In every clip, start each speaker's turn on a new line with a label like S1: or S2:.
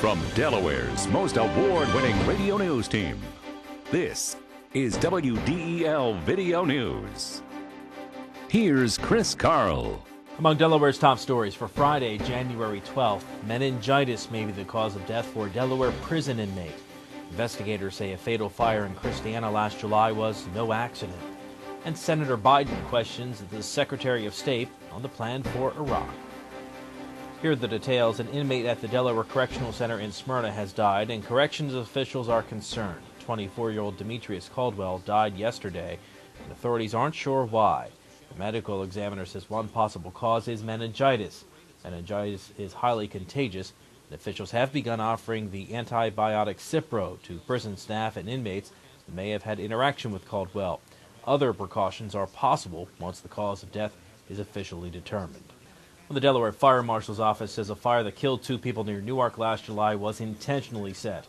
S1: From Delaware's most award-winning radio news team, this is WDEL Video News. Here's Chris Carl.
S2: Among Delaware's top stories for Friday, January 12th, meningitis may be the cause of death for a Delaware prison inmate. Investigators say a fatal fire in Christiana last July was no accident. And Senator Biden questions the Secretary of State on the plan for Iraq. Here are the details. An inmate at the Delaware Correctional Center in Smyrna has died, and corrections officials are concerned. 24-year-old Demetrius Caldwell died yesterday, and authorities aren't sure why. The medical examiner says one possible cause is meningitis. Meningitis is highly contagious, and officials have begun offering the antibiotic Cipro to prison staff and inmates that may have had interaction with Caldwell. Other precautions are possible once the cause of death is officially determined. The Delaware Fire Marshal's office says a fire that killed 2 people near Newark last July was intentionally set.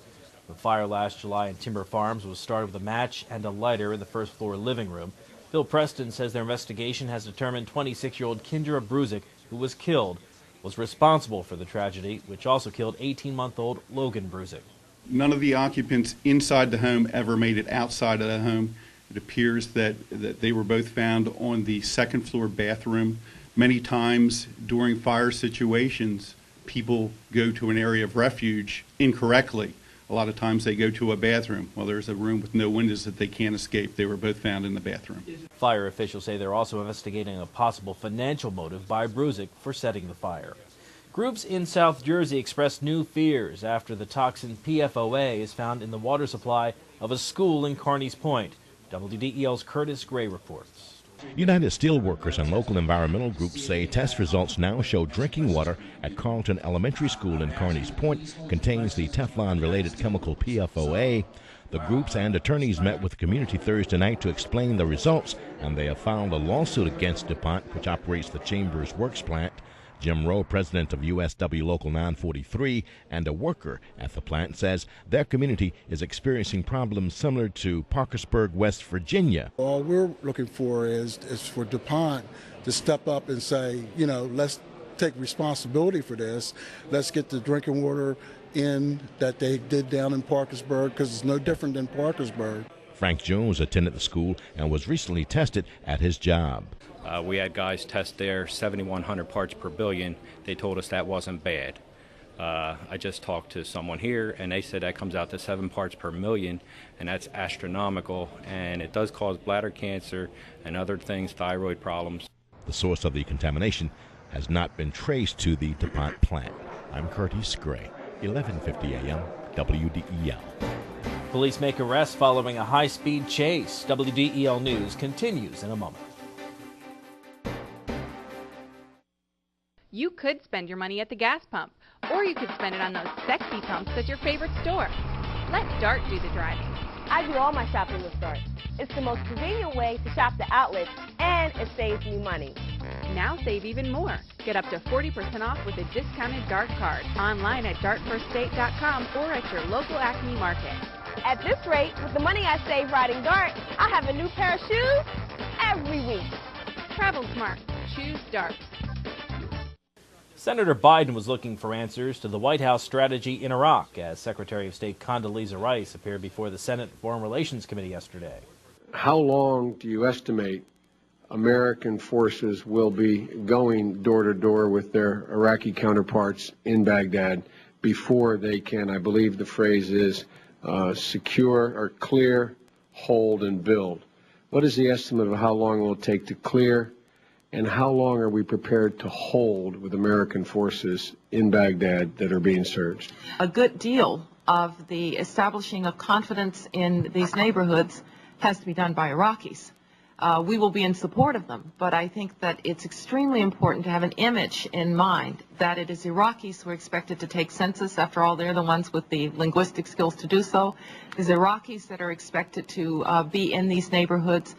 S2: The fire last July in Timber Farms was started with a match and a lighter in the first-floor living room. Bill Preston says their investigation has determined 26-year-old Kendra Bruzik, who was killed, was responsible for the tragedy, which also killed 18-month-old Logan Bruzik.
S3: None of the occupants inside the home ever made it outside of the home. It appears that they were both found on the second-floor bathroom. Many times during fire situations, people go to an area of refuge incorrectly. A lot of times they go to a bathroom. Well, there's a room with no windows that they can't escape. They were both found in the bathroom.
S2: Fire officials say they're also investigating a possible financial motive by Bruzik for setting the fire. Groups in South Jersey expressed new fears after the toxin PFOA is found in the water supply of a school in Carneys Point. WDEL's Curtis Gray reports.
S4: United Steelworkers and local environmental groups say test results now show drinking water at Carlton Elementary School in Carneys Point contains the Teflon-related chemical PFOA. The groups and attorneys met with the community Thursday night to explain the results, and they have filed a lawsuit against DuPont, which operates the Chambers Works plant. Jim Rowe, president of USW Local 943 and a worker at the plant, says their community is experiencing problems similar to Parkersburg, West Virginia.
S5: All we're looking for is for DuPont to step up and say, you know, let's take responsibility for this. Let's get the drinking water in that they did down in Parkersburg, because it's no different than Parkersburg.
S4: Frank Jones attended the school and was recently tested at his job.
S6: We had guys test their 7,100 parts per billion. They told us that wasn't bad. I just talked to someone here, and they said that comes out to 7 parts per million, and that's astronomical, and it does cause bladder cancer and other things, thyroid problems.
S4: The source of the contamination has not been traced to the DuPont plant. I'm Curtis Gray, 1150 a.m., WDEL.
S2: Police make arrests following a high-speed chase. WDEL News continues in a moment.
S7: You could spend your money at the gas pump, or you could spend it on those sexy pumps at your favorite store. Let Dart do the driving.
S8: I do all my shopping with Dart. It's the most convenient way to shop the outlets, and it saves me money.
S7: Now save even more. Get up to 40% off with a discounted Dart card online at dartfirststate.com or at your local Acme Market.
S8: At this rate, with the money I save riding Dart, I'll have a new pair of shoes every week.
S7: Travel smart. Choose Dart.
S2: Senator Biden was looking for answers to the White House strategy in Iraq as Secretary of State Condoleezza Rice appeared before the Senate Foreign Relations Committee yesterday.
S9: How long do you estimate American forces will be going door to door with their Iraqi counterparts in Baghdad before they can, I believe the phrase is, secure or clear, hold, and build? What is the estimate of how long it will take to clear? And how long are we prepared to hold with American forces in Baghdad that are being surged?
S10: A good deal of the establishing of confidence in these neighborhoods has to be done by Iraqis. We will be in support of them, but I think that it's extremely important to have an image in mind that it is Iraqis who are expected to take census. After all, they're the ones with the linguistic skills to do so. It's Iraqis that are expected to be in these neighborhoods.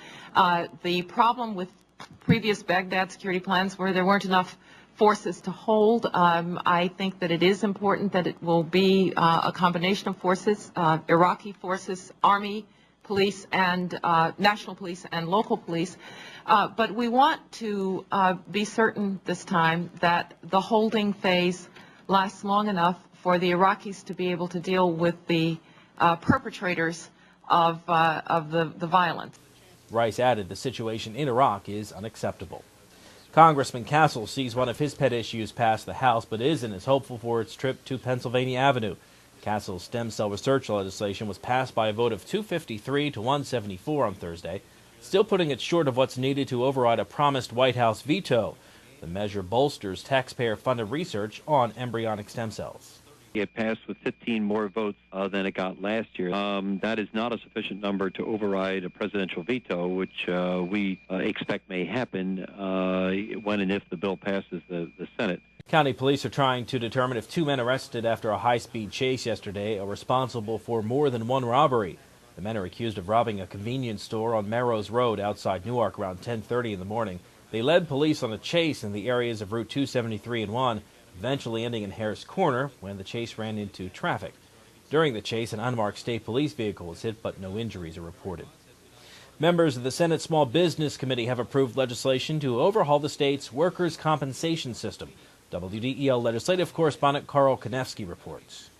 S10: The problem with previous Baghdad security plans where there weren't enough forces to hold. I think that it is important that it will be a combination of forces, Iraqi forces, army, police, and national police and local police. But we want to be certain this time that the holding phase lasts long enough for the Iraqis to be able to deal with the perpetrators of the violence.
S2: Rice added the situation in Iraq is unacceptable. Congressman Castle sees one of his pet issues pass the House, but isn't as hopeful for its trip to Pennsylvania Avenue. Castle's stem cell research legislation was passed by a vote of 253 to 174 on Thursday, still putting it short of what's needed to override a promised White House veto. The measure bolsters taxpayer-funded research on embryonic stem cells.
S11: It passed with 15 more votes than it got last year. That is not a sufficient number to override a presidential veto, which we expect may happen when and if the bill passes the Senate.
S2: County police are trying to determine if two men arrested after a high-speed chase yesterday are responsible for more than one robbery. The men are accused of robbing a convenience store on Melrose Road outside Newark around 10:30 in the morning. They led police on a chase in the areas of Route 273 and 1, eventually ending in Harris Corner when the chase ran into traffic. During the chase, an unmarked state police vehicle was hit, but no injuries are reported. Members of the Senate Small Business Committee have approved legislation to overhaul the state's workers' compensation system. WDEL legislative correspondent Carl Konevsky reports.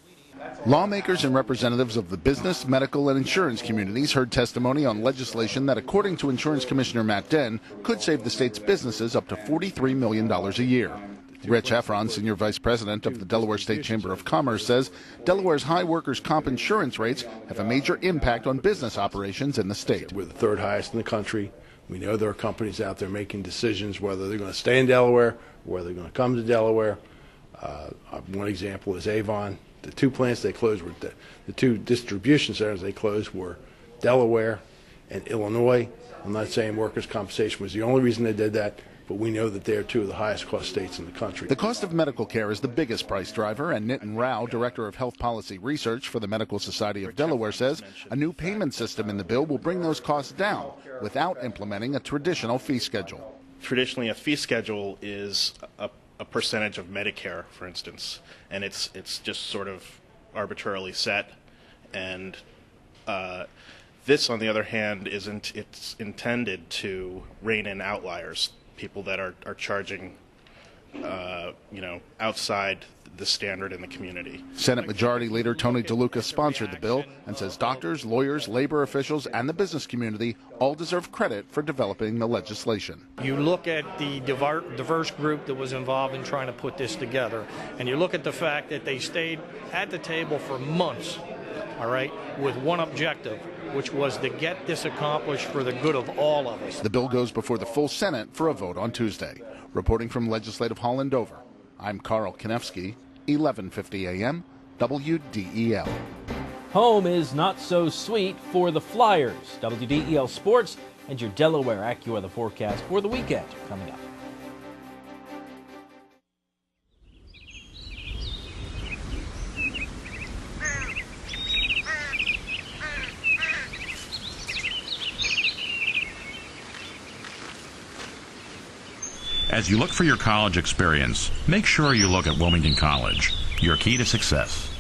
S12: Lawmakers and representatives of the business, medical, and insurance communities heard testimony on legislation that, according to Insurance Commissioner Matt Den, could save the state's businesses up to $43 million a year. Rich Heffron, Senior Vice President of the Delaware State Chamber of Commerce, says Delaware's high workers' comp insurance rates have a major impact on business operations in the state.
S13: We're the third highest in the country. We know there are companies out there making decisions whether they're going to stay in Delaware or whether they're going to come to Delaware. One example is Avon. The two plants they closed were the two distribution centers they closed were Delaware and Illinois. I'm not saying workers' compensation was the only reason they did that, but we know that they are two of the highest cost states in the country.
S12: The cost of medical care is the biggest price driver, and Nitin Rao, Director of Health Policy Research for the Medical Society of Delaware, says a new payment system in the bill will bring those costs down without implementing a traditional fee schedule.
S14: Traditionally, a fee schedule is a percentage of Medicare, for instance, and it's just sort of arbitrarily set. And this, on the other hand, isn't. It's intended to rein in outliers, people that are charging, outside the standard in the community.
S12: Senate Majority Leader Tony DeLuca sponsored the bill and says doctors, lawyers, labor officials, and the business community all deserve credit for developing the legislation.
S15: You look at the diverse group that was involved in trying to put this together, and you look at the fact that they stayed at the table for months, all right, with one objective, which was to get this accomplished for the good of all of us.
S12: The bill goes before the full Senate for a vote on Tuesday. Reporting from Legislative Hall in Dover, I'm Carl Konevsky, 1150 AM, WDEL.
S2: Home is not so sweet for the Flyers. WDEL Sports and your Delaware AccuWeather forecast for the weekend coming up.
S16: As you look for your college experience, make sure you look at Wilmington College, your key to success.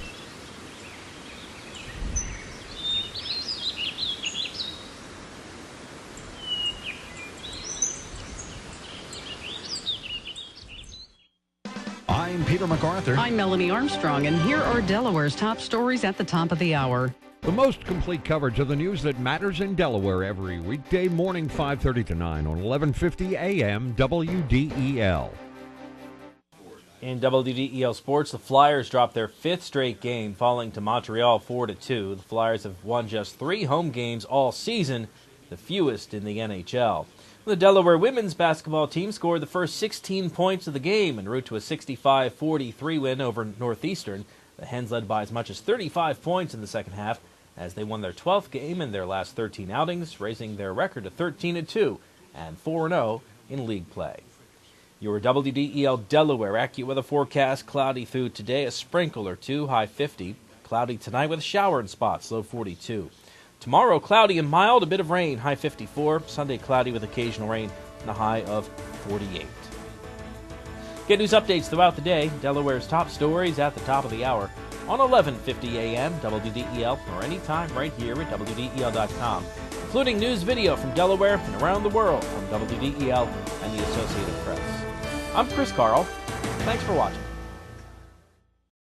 S17: I'm Peter MacArthur.
S18: I'm Melanie Armstrong, and here are Delaware's top stories at the top of the hour.
S17: The most complete coverage of the news that matters in Delaware every weekday morning, 5:30 to 9 on 1150 AM WDEL.
S2: In WDEL Sports, the Flyers dropped their fifth straight game, falling to Montreal 4-2. The Flyers have won just 3 home games all season, the fewest in the NHL. The Delaware women's basketball team scored the first 16 points of the game en route to a 65-43 win over Northeastern. The Hens led by as much as 35 points in the second half as they won their 12th game in their last 13 outings, raising their record to 13-2 and 4-0 in league play. Your WDEL Delaware AccuWeather forecast: cloudy through today, a sprinkle or two, high 50. Cloudy tonight with a shower in spots, low 42. Tomorrow, cloudy and mild, a bit of rain, high 54. Sunday, cloudy with occasional rain and a high of 48. Get news updates throughout the day. Delaware's top stories at the top of the hour on 1150 AM WDEL or anytime right here at WDEL.com, including news video from Delaware and around the world from WDEL and the Associated Press. I'm Chris Carl. Thanks for watching.